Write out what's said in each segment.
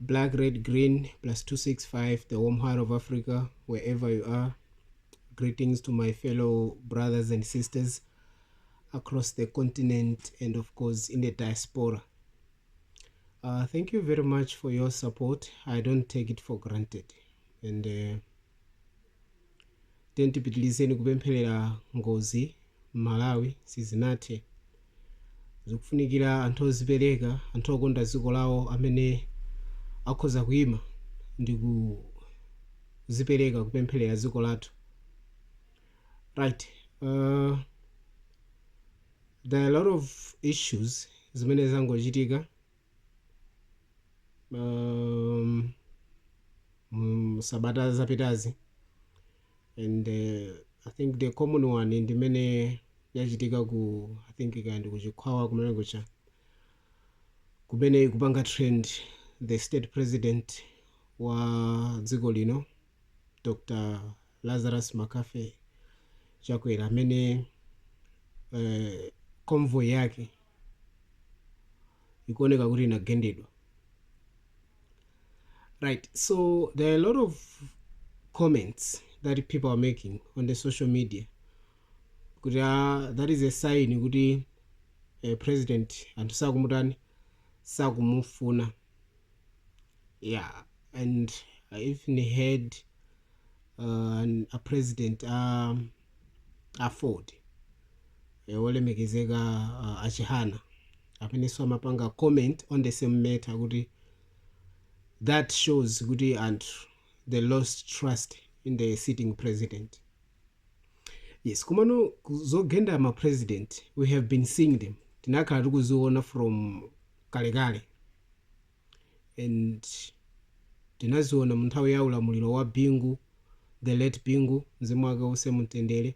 black, red, green, +265, the warm heart of Africa, wherever you are. Greetings to my fellow brothers and sisters across the continent and of course in the diaspora. Thank you very much for your support. I don't take it for granted. And tentipitiliseni kupempherera ngozi Malawi sizinathe. Zikufunikira anthu ozipereka, anthu okonda dziko lawo amene akhoza kuyima ndi kuzipereka kupempherera dziko lathu. Right. There are a lot of issues zimene zangochitika sabata zapitazi, and I think the common one in ndimene yachitika ku I think kandi ku Chikwawa kumene kucha kumene kupanga trend the state president wa dziko lino Dr. Lazarus Makafe Chakwera amene convoy yake ikuoneka kuti inagendedwa. Right, so there are a lot of comments that people are making on the social media. That is a sign kuti president anthu sakumutani sakumufuna. Yeah, and I even heard a president Aford olemekezeka achihana apeneso amapanga comment on the same matter kuti that shows kuti anthu they lost trust in the sitting president. Yes, kumano zogenda ma president we have been seeing them, tinakhala tikuziona from kalekale, and tinaziona mu nthawi ya ulamuliro wa Bingu, the late Bingu mzimu wake uuse mtendere.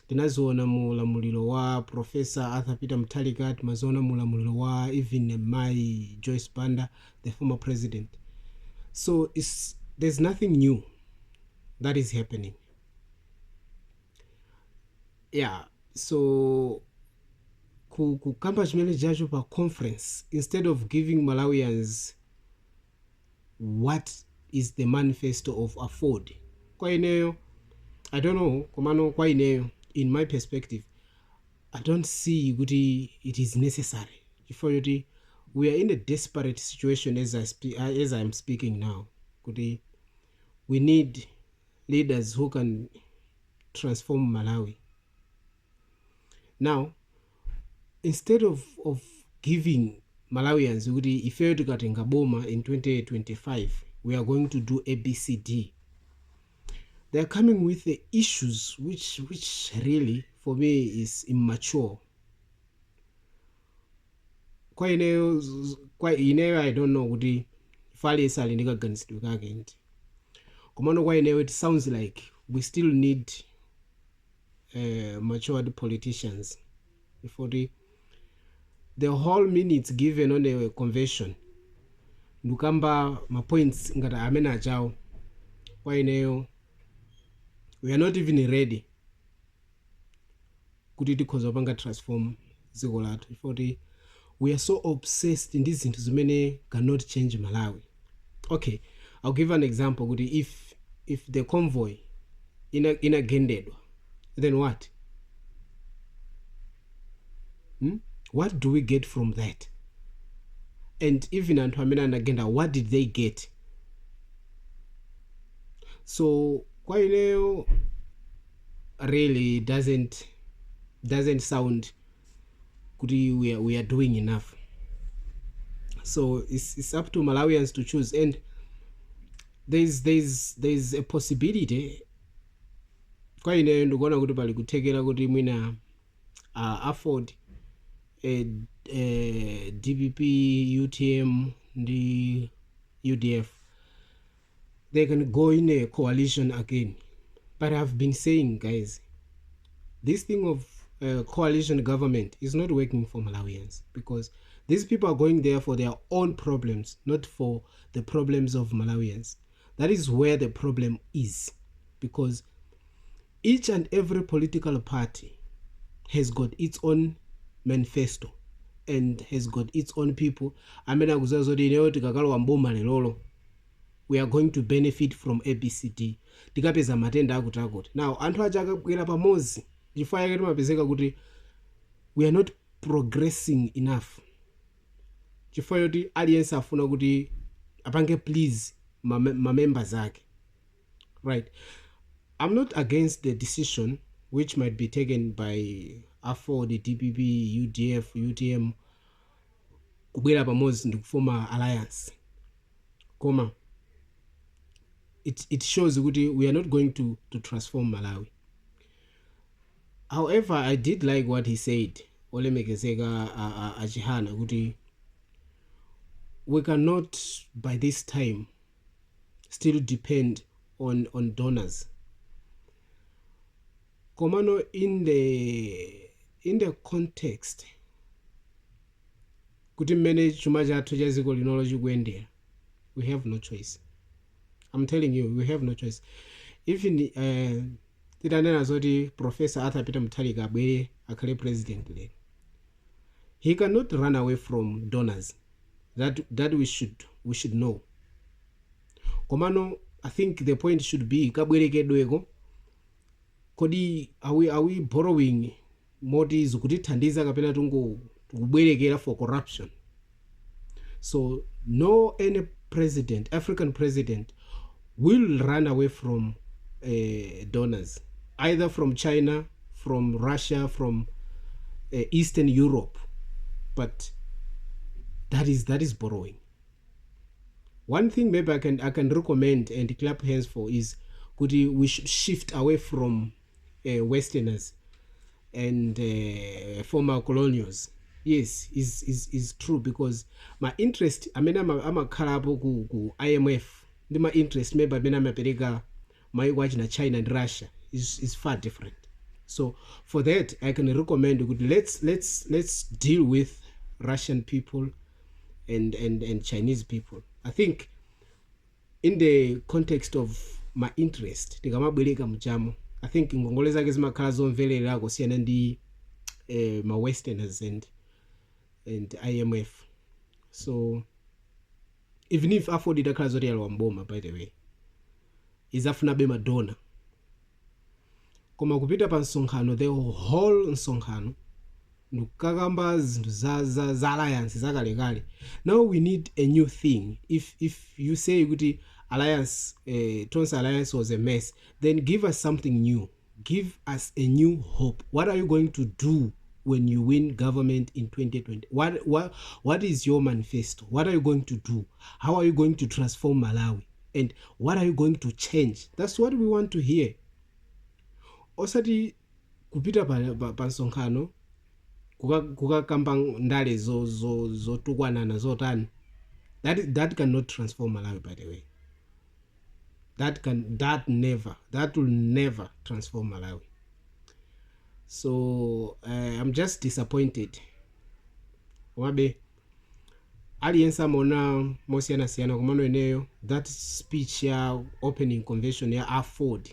Tinaziona mu ulamuliro wa Professor Arthur Peter Mutharika, timaziona mu ulamuliro wa even my Joyce Banda, the former president. So there's nothing new that is happening. Yeah, so kukamba chimene chacho pa conference, instead of giving Malawians what is the manifesto of Aford, kwa ineyo I don't know, komano kwa ineyo in my perspective I don't see kuti it is necessary. Kuti we are in a desperate situation as I am speaking now. Kuti we need leaders who can transform Malawi. Now, instead of giving Malawians kuti ife tikatenga boma in 2025 we are going to do ABCD, they are coming with the issues which really for me is immature. Kwa ineyo I don't know kuti fali sali ndikaganizidwe kake nti. Komano kwa ineyo it sounds like we still need matured politicians. For the whole minutes given on a convention ndukamba ma points ngata amene achawo, kwa ineyo we are not even ready kuti tikhoza panga transform dziko lathu. For we are so obsessed in these zinthu zimene cannot change Malawi. Okay, I'll give an example kuti if the convoy inagendedwa, then what? What do we get from that? And even anthu amene anagenda, what did they get? So kwa ineyo really doesn't sound kuti we are doing enough. So it's up to Malawians to choose, and there's a possibility kwa ineyo ndikuona kuti pali kuthekera kuti mwina Aford DPP, UTM ndi UDF they can go in a coalition again. But I've been saying, guys, this thing of coalition government is not working for Malawians, because these people are going there for their own problems, not for the problems of Malawians. That is where the problem is, because each and every political party has got its own manifesto, and has got its own people amene akuziwa zoti ineyo tikakalowa mboma lelolo we are going to benefit from abcd tikapeza matenda akuti now anthu aja akabwera pamodzi chifukwa yake timapezeka kuti we are not progressing enough chifukwa yoti aliyense afuna kuti apange please members ake, right? I'm not against the decision which might be taken by Aford, DPP, UDF, UTM kubwera pamodzi ndi kufoma alliance koma it shows kuti we are not going to transform Malawi. However, I did like what he said olemekezeka achihana kuti we cannot by this time still depend on donors. Komano in the context kuti mmene chuma chathu cha dziko linolo chikuyendera, we have no choice. I'm telling you, we have no choice. Even titanena zoti Professor Arthur Peter Mutharika abwere akhale president lero, he cannot run away from donors. That we should know. Komano, I think the point should be kabwerekedweko kodi are we borrowing moti zikutithandiza kapena tukubwerekera for corruption. So no any president, African president, will run away from donors, either from China, from Russia, from Eastern Europe, but that is borrowing. One thing maybe I can recommend and clap hands for is we should shift away from Westerners and former colonials. Yes, is true, because my interest, I mean, I'm a kalapo ku IMF. My interest maybe I'm a my watch na China and Russia is far different. So for that, I can recommend let's deal with Russian people and Chinese people. I think in the context of my interest, tikamabweleka mchamo, I think ngongole zake zimakhala zomvelera kusiyana ndi ma Westerners and IMF. So even if Aford itakhala zoti yalwa mboma, by the way, izafuna be madona koma kupita pa nsonkhano, the whole nsonkhano ndukakamba zinthu za alliance zakalekale. Now we need a new thing. If you say kuti alliance, Tonse alliance was a mess, then give us something new. Give us a new hope. What are you going to do when you win government in 2020? What is your manifesto? What are you going to do? How are you going to transform Malawi? And what are you going to change? That's what we want to hear. Osati kupita pa nsonkhano kukakamba ndale zotukwanana zotani. That cannot transform Malawi, by the way. That will never transform Malawi. So I'm just disappointed. Wabe aliyense amona mosiyana komano eneyo that speech ya opening convention ya Aford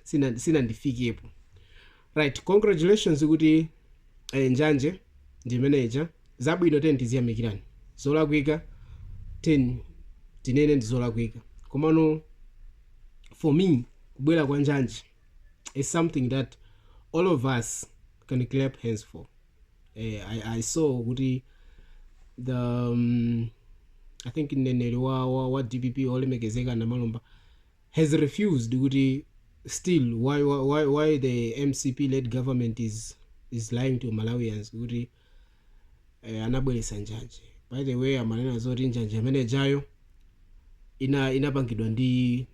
sinandifikepo. Right, congratulations kuti njanje ndi manager zabwino 10 tiziyamikirani, zolakwika 10 tinene ndi zolakwika. Komano for me kubwera kwa njanje is something that all of us can clap hands for. I saw kuti I think neneli wa DPP olemekezeka na malomba has refused kuti still why the MCP led government is lying to Malawians kuti anabweresa njanje. By the way, amanena zoti njanje amene jayo inapangidwa ndi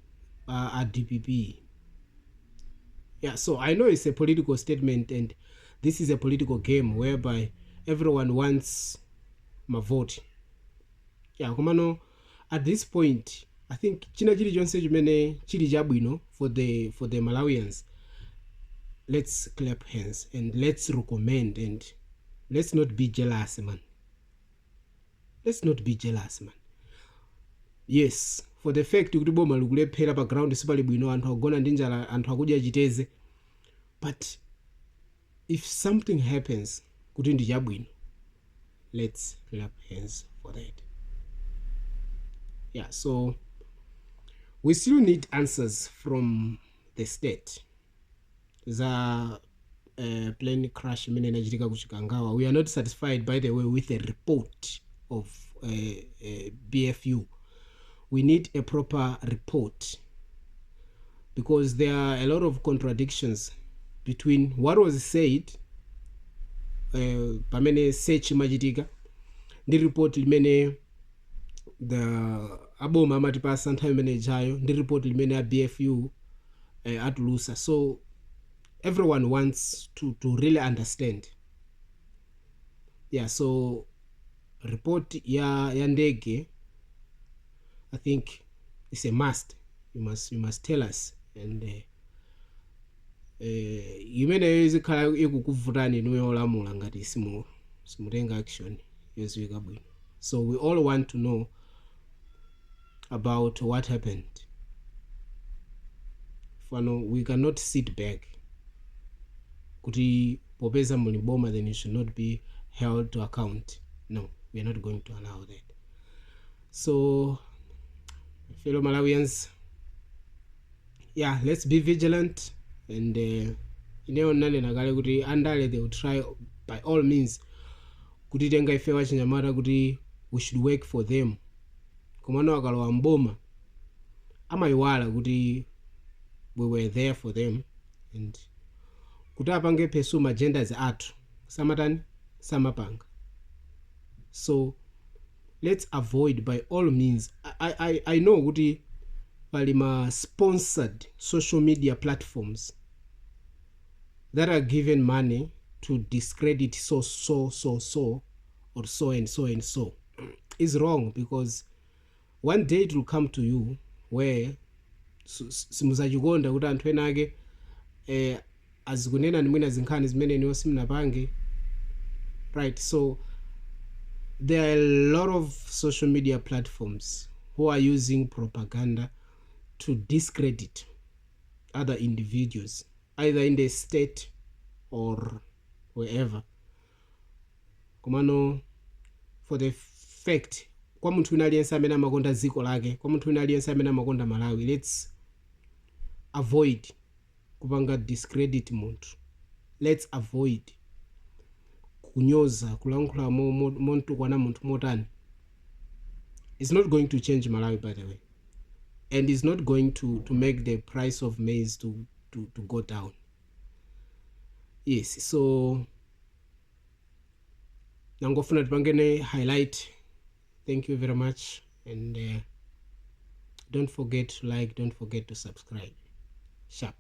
DPP. Yeah, so I know it's a political statement and this is a political game whereby everyone wants my vote. Yeah, komano at this point I think china chili chonse chimene chili chabwino for the Malawians, let's clap hands and let's recommend and let's not be jealous, man. Let's not be jealous, man. Yes, for the fact kuti boma likulephera pa ground sipali bwino, anthu agona ndi njala, anthu akudya chiteze, but if something happens kuti ndi chabwino. Let's clap hands for that. Yeah, so we still need answers from the state. The plane crash imene inachitika ku Chikangawa. We are not satisfied, by the way, with the report of BFU. We need a proper report, because there are a lot of contradictions between what was said pamene search imachitika ndi report limene the aboma amatipasa nthawi imene ijayo ndi report limene a BFU atulusa. So everyone wants to really understand. Yeah, so report ya ndege, I think it's a must. You must tell us. And imene izikhala ikukuvutani inuyo olamula ngati simutenga action yoziwika bwino. So we all want to know about what happened. We cannot sit back kuti popeza muli boma, then you should not be held to account. No, we are not going to allow that. So fellow Malawians, yeah, let's be vigilant. And nale nakale kuti andale they will try by all means kuti tenga ife wachinyamata kuti we should work for them. Komano akalowa mboma amayiwala kuti we were there for them, and kuti apange pursue agendas athu samapanga. So let's avoid by all means. I know kuti pali ma sponsored social media platforms that are given money to discredit so or so and so. Is wrong, because one day it will come to you where simuzachikonda kuti anthu ena ake azikunena nimwina zinkhani zimene niwo simunapange, right? So there are a lot of social media platforms who are using propaganda to discredit other individuals, either in the state or wherever. Komano for the fact, kwa munthu wina aliyense amene amakonda dziko lake, kwa munthu wina aliyense amene amakonda Malawi, let's avoid kupanga discredit munthu. Let's avoid kunyoza, kulankhula montukwana munthu motani. It's not going to change Malawi, by the way, and it's not going to make the price of maize to go down. Yes, so nangofuna tipangene highlight. Thank you very much, and don't forget to like, don't forget to subscribe. Sharp.